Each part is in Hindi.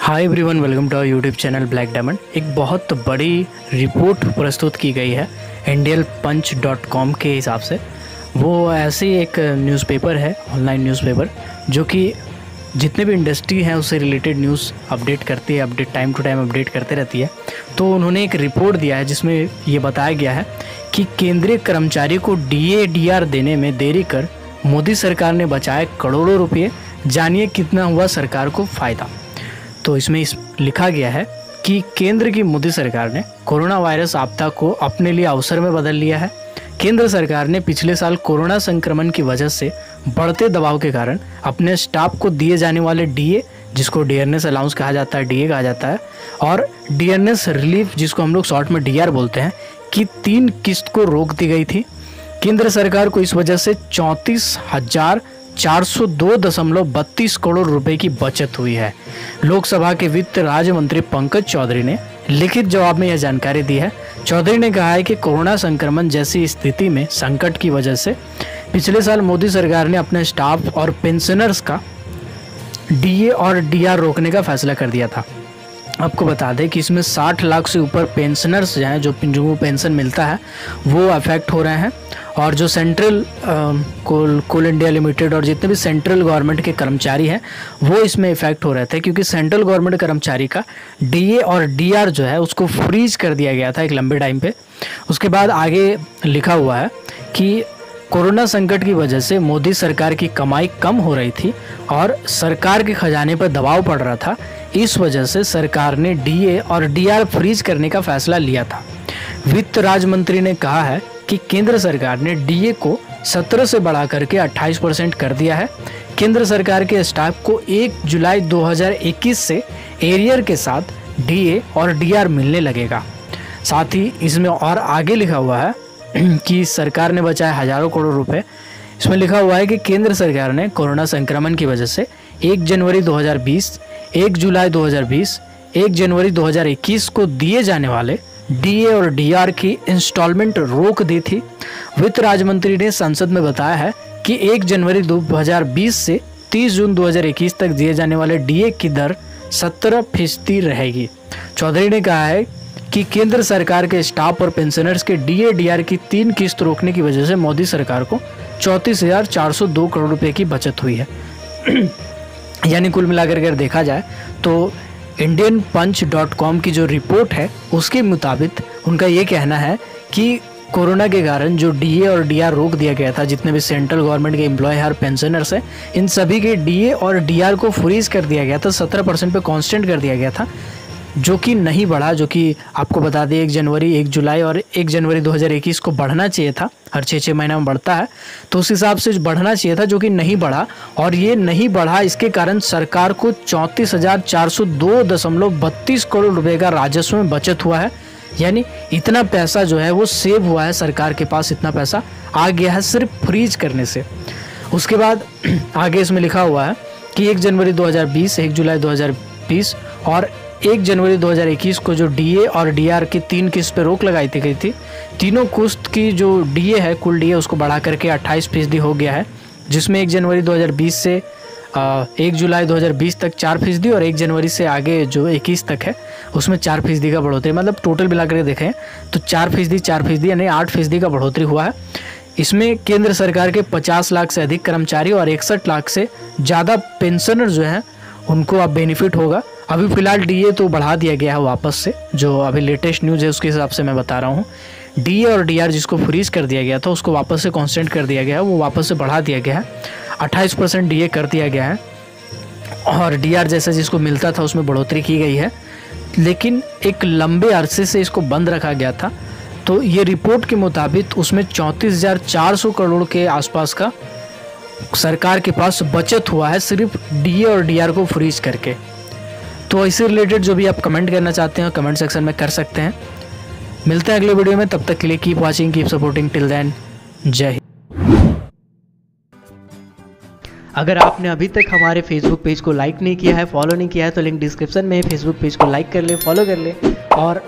Hi everyone, welcome to our YouTube channel black diamond. एक बहुत बड़ी रिपोर्ट प्रस्तुत की गई है indianpunch.com के हिसाब से। वो ऐसी एक न्यूज़पेपर है, ऑनलाइन न्यूज़पेपर, जो कि जितने भी इंडस्ट्री हैं उससे रिलेटेड न्यूज़ अपडेट करती है, update time to time update करते रहती है। तो उन्होंने एक रिपोर्ट दिया है जिसमें ये बताया गया है कि केंद्रीय कर्मचारी को DA/DR देने में देरी कर मोदी सरकार ने बचाए करोड़ों रुपये, जानिए कितना हुआ सरकार को फ़ायदा। तो इसमें लिखा गया है कि केंद्र की मोदी सरकार ने कोरोना वायरस आपदा को अपने लिए अवसर में बदल लिया है। केंद्र सरकार ने पिछले साल कोरोना संक्रमण की वजह से बढ़ते दबाव के कारण अपने स्टाफ को दिए जाने वाले DA, जिसको डियरनेस अलाउंस कहा जाता है, DA कहा जाता है, और डियरनेस रिलीफ, जिसको हम लोग शॉर्ट में DR बोलते हैं, कि 3 किस्त को रोक दी गई थी। केंद्र सरकार को इस वजह से 34,402.32 करोड़ रुपए की बचत हुई है। लोकसभा के वित्त राज्य मंत्री पंकज चौधरी ने लिखित जवाब में यह जानकारी दी है। चौधरी ने कहा है कि कोरोना संक्रमण जैसी स्थिति में संकट की वजह से पिछले साल मोदी सरकार ने अपने स्टाफ और पेंशनर्स का DA और DR रोकने का फैसला कर दिया था। आपको बता दें कि इसमें 60 लाख से ऊपर पेंशनर्स हैं, जो पेंशन मिलता है वो अफेक्ट हो रहे हैं, और जो सेंट्रल कोल इंडिया लिमिटेड और जितने भी सेंट्रल गवर्नमेंट के कर्मचारी हैं वो इसमें इफेक्ट हो रहे थे, क्योंकि सेंट्रल गवर्नमेंट कर्मचारी का DA और DR जो है उसको फ्रीज कर दिया गया था एक लंबे टाइम पे। उसके बाद आगे लिखा हुआ है कि कोरोना संकट की वजह से मोदी सरकार की कमाई कम हो रही थी और सरकार के खजाने पर दबाव पड़ रहा था। इस वजह से सरकार ने DA और DR फ्रीज करने का फैसला लिया था। वित्त राज्य मंत्री ने कहा है कि केंद्र सरकार ने DA को 17 से बढ़ा करके 28% कर दिया है। केंद्र सरकार के स्टाफ को 1 जुलाई 2021 से एरियर के साथ DA और DR मिलने लगेगा। साथ ही इसमें और आगे लिखा हुआ है कि सरकार ने बचाए हजारों करोड़ रुपए। इसमें लिखा हुआ है कि केंद्र सरकार ने कोरोना संक्रमण की वजह से 1 जनवरी 2020, 1 जुलाई 2020, 1 जनवरी 2021 को दिए जाने वाले DA और DR की इंस्टॉलमेंट रोक दी थी। वित्त राज्य मंत्री ने संसद में बताया है कि 1 जनवरी 2020 से 30 जून 2021 तक दिए जाने वाले DA की दर 17% रहेगी। चौधरी ने कहा है कि केंद्र सरकार के स्टाफ और पेंशनर्स के DA/DR की 3 किस्त रोकने की वजह से मोदी सरकार को 34,402 करोड़ रुपए की बचत हुई है। यानी कुल मिलाकर अगर देखा जाए तो indianpunch.com की जो रिपोर्ट है उसके मुताबिक उनका ये कहना है कि कोरोना के कारण जो DA और DR रोक दिया गया था, जितने भी सेंट्रल गवर्नमेंट के एम्प्लॉय और पेंशनर्स हैं, इन सभी के DA और DR को फ्रीज कर दिया गया था, 17% पे कांस्टेंट कर दिया गया था, जो कि नहीं बढ़ा। जो कि आपको बता दें 1 जनवरी, 1 जुलाई और 1 जनवरी 2021 को बढ़ना चाहिए था, हर 6 महीना में बढ़ता है, तो उस हिसाब से बढ़ना चाहिए था, जो कि नहीं बढ़ा। और ये नहीं बढ़ा, इसके कारण सरकार को 34,402.32 करोड़ रुपए का राजस्व में बचत हुआ है। यानी इतना पैसा जो है वो सेव हुआ है, सरकार के पास इतना पैसा आ गया है सिर्फ फ्रीज करने से। उसके बाद आगे इसमें लिखा हुआ है कि 1 जनवरी 2020, 1 जुलाई 2020 और 1 जनवरी 2021 को जो DA और DR की 3 किस्त पे रोक लगाई गई थी, तीनों किस्त की जो DA है, कुल DA उसको बढ़ा करके 28% हो गया है, जिसमें 1 जनवरी 2020 से 1 जुलाई 2020 तक 4% और 1 जनवरी से आगे जो 21 तक है उसमें 4% का बढ़ोतरी। मतलब टोटल मिलाकर देखें तो 4% यानी 8% का बढ़ोतरी हुआ है। इसमें केंद्र सरकार के 50 लाख से अधिक कर्मचारी और 61 लाख से ज़्यादा पेंशनर जो हैं उनको अब बेनिफिट होगा। अभी फ़िलहाल DA तो बढ़ा दिया गया है वापस से, जो अभी लेटेस्ट न्यूज़ है उसके हिसाब से मैं बता रहा हूँ। DA और DR जिसको फ्रीज कर दिया गया था उसको वापस से कांस्टेंट कर दिया गया है, वो वापस से बढ़ा दिया गया है, 28% DA कर दिया गया है, और DR जैसा जिसको मिलता था उसमें बढ़ोतरी की गई है। लेकिन एक लंबे अरसे से इसको बंद रखा गया था। तो ये रिपोर्ट के मुताबिक उसमें 34,400 करोड़ के आसपास का सरकार के पास बचत हुआ है सिर्फ DA और DR को फ्रीज करके। तो इससे रिलेटेड जो भी आप कमेंट करना चाहते हैं कमेंट सेक्शन में कर सकते हैं। मिलते हैं अगले वीडियो में, तब तक के लिए keep watching, keep supporting, till then, जय हिंद। अगर आपने अभी तक हमारे फेसबुक पेज को लाइक नहीं किया है, फॉलो नहीं किया है, तो लिंक डिस्क्रिप्शन में है। फेसबुक पेज को लाइक कर ले, फॉलो कर ले, और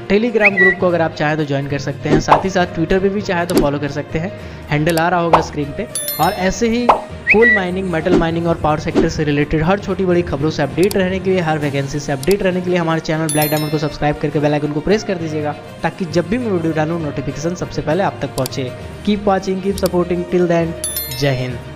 टेलीग्राम ग्रुप को अगर आप चाहें तो ज्वाइन कर सकते हैं। साथ ही साथ ट्विटर पे भी चाहे तो फॉलो कर सकते हैं, हैंडल आ रहा होगा स्क्रीन पे। और ऐसे ही कोल माइनिंग, मेटल माइनिंग और पावर सेक्टर से रिलेटेड हर छोटी बड़ी खबरों से अपडेट रहने के लिए, हर वैकेंसी से अपडेट रहने के लिए हमारे चैनल ब्लैक डायमंड को सब्सक्राइब करके बेल आइकन को प्रेस कर दीजिएगा, ताकि जब भी मैं वीडियो डालूँ नोटिफिकेशन सबसे पहले आप तक पहुँचे। Keep watching, keep supporting, till then जय हिंद।